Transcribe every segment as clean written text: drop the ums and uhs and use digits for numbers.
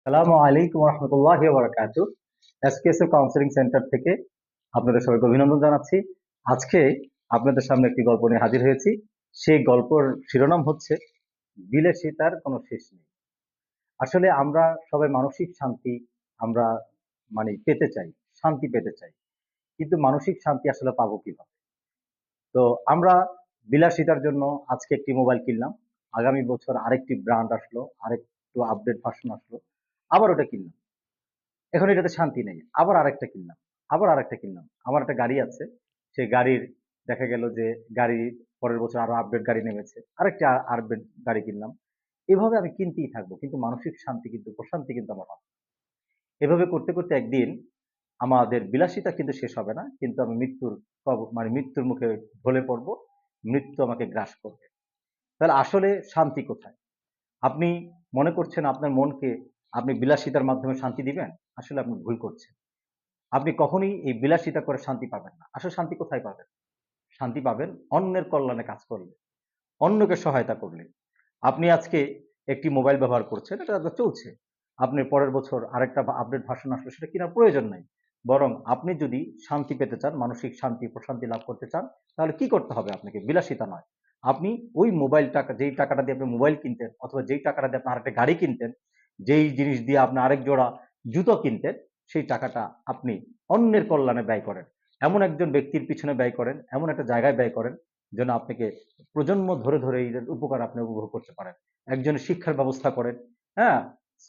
আসসালামু আলাইকুম রহমতুল্লাহি ওয়া বারাকাতুহু। এসকেএসএ কাউন্সিলিং সেন্টার থেকে আপনাদের সবাইকে অভিনন্দন জানাচ্ছি। আজকে আপনাদের সামনে একটি গল্প নিয়ে হাজির হয়েছি। সেই গল্পের শিরোনাম হচ্ছে বিলাসিতার কোনো শেষ নেই। আসলে আমরা সবাই মানসিক শান্তি আমরা পেতে চাই, শান্তি পেতে চাই। কিন্তু মানসিক শান্তি আসলে পাবো কিভাবে? তো আমরা বিলাসিতার জন্য আজকে একটি মোবাইল কিনলাম। আগামী বছর আরেকটি ব্র্যান্ড আসলো, আরেকটু আপডেট ভার্সন আসলো। আবার ওটা কিনলাম। এখন এটাতে শান্তি নেই। আবার আরেকটা কিনলাম, আবার আরেকটা কিনলাম। আমার একটা গাড়ি আছে। সেই গাড়ির দেখা গেল যে গাড়ির পরের বছর আরো আপডেট গাড়ি নেমেছে। আরেকটা আপডেট গাড়ি কিনলাম। এভাবে আমি কিনতেই থাকবো। কিন্তু মানসিক শান্তি কিন্তু প্রশান্তি কিন্তু আমার পাবো না। এভাবে করতে, করতে একদিন আমাদের বিলাসিতা কিন্তু শেষ হবে না। কিন্তু আমি মৃত্যুর মুখে ঢলে পড়বো। মৃত্যু আমাকে গ্রাস করবে। তাহলে আসলে শান্তি কোথায়? আপনি মনে করছেন আপনার মনকে আপনি বিলাসিতার মাধ্যমে শান্তি দিবেন? আসলে আপনি ভুল করছেন। আপনি কখনোই এই বিলাসিতা করে শান্তি পাবেন না। আসলে শান্তি কোথায় পাবেন? শান্তি পাবেন অন্যের কল্যাণে কাজ করলে, অন্যকে সহায়তা করলে। আপনি আজকে একটি মোবাইল ব্যবহার করছেন, এটা আপনার চলছে। আপনি পরের বছর আরেকটা আপডেট ভার্সন আসলে সেটা কেনার প্রয়োজন নাই। বরং আপনি যদি শান্তি পেতে চান, মানসিক শান্তি, প্রশান্তি লাভ করতে চান, তাহলে কি করতে হবে আপনাকে? বিলাসিতা নয়। আপনি ওই মোবাইল টাকা যেই টাকাটা দিয়ে আপনি মোবাইল কিনতেন অথবা যেই টাকাটা দিয়ে আপনি আরেকটা গাড়ি কিনতেন, যেই জিনিস দিয়ে আপনি আরেক জোড়া জুতো কিনতেন, সেই টাকাটা আপনি অন্যের কল্যাণে ব্যয় করেন। এমন একজন ব্যক্তির পিছনে ব্যয় করেন, এমন একটা জায়গায় ব্যয় করেন যেন আপনাকে প্রজন্ম ধরে, ধরে এই উপকার আপনি উপভোগ করতে পারেন। একজনের শিক্ষার ব্যবস্থা করেন, হ্যাঁ?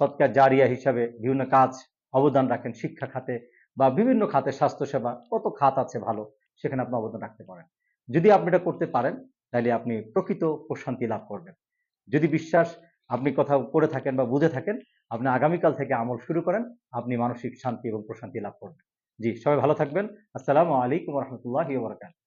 সদকা জারিয়া হিসাবে বিভিন্ন কাজ অবদান রাখেন শিক্ষা খাতে বা বিভিন্ন খাতে স্বাস্থ্যসেবা কত খাত আছে ভালো, সেখানে আপনি অবদান রাখতে পারেন। যদি আপনি এটা করতে পারেন, তাহলে আপনি প্রকৃত প্রশান্তি লাভ করবেন। যদি বিশ্বাস আপনি কোথাও করে থাকেন বা বুঝে থাকেন, আপনি আগামীকাল থেকে আমল শুরু করেন, আপনি মানসিক শান্তি এবং প্রশান্তি লাভ করবেন। জি, সবাই ভালো থাকবেন। আসসালামু আলাইকুম ওয়া রাহমাতুল্লাহি ওয়া বারাকাতুহু।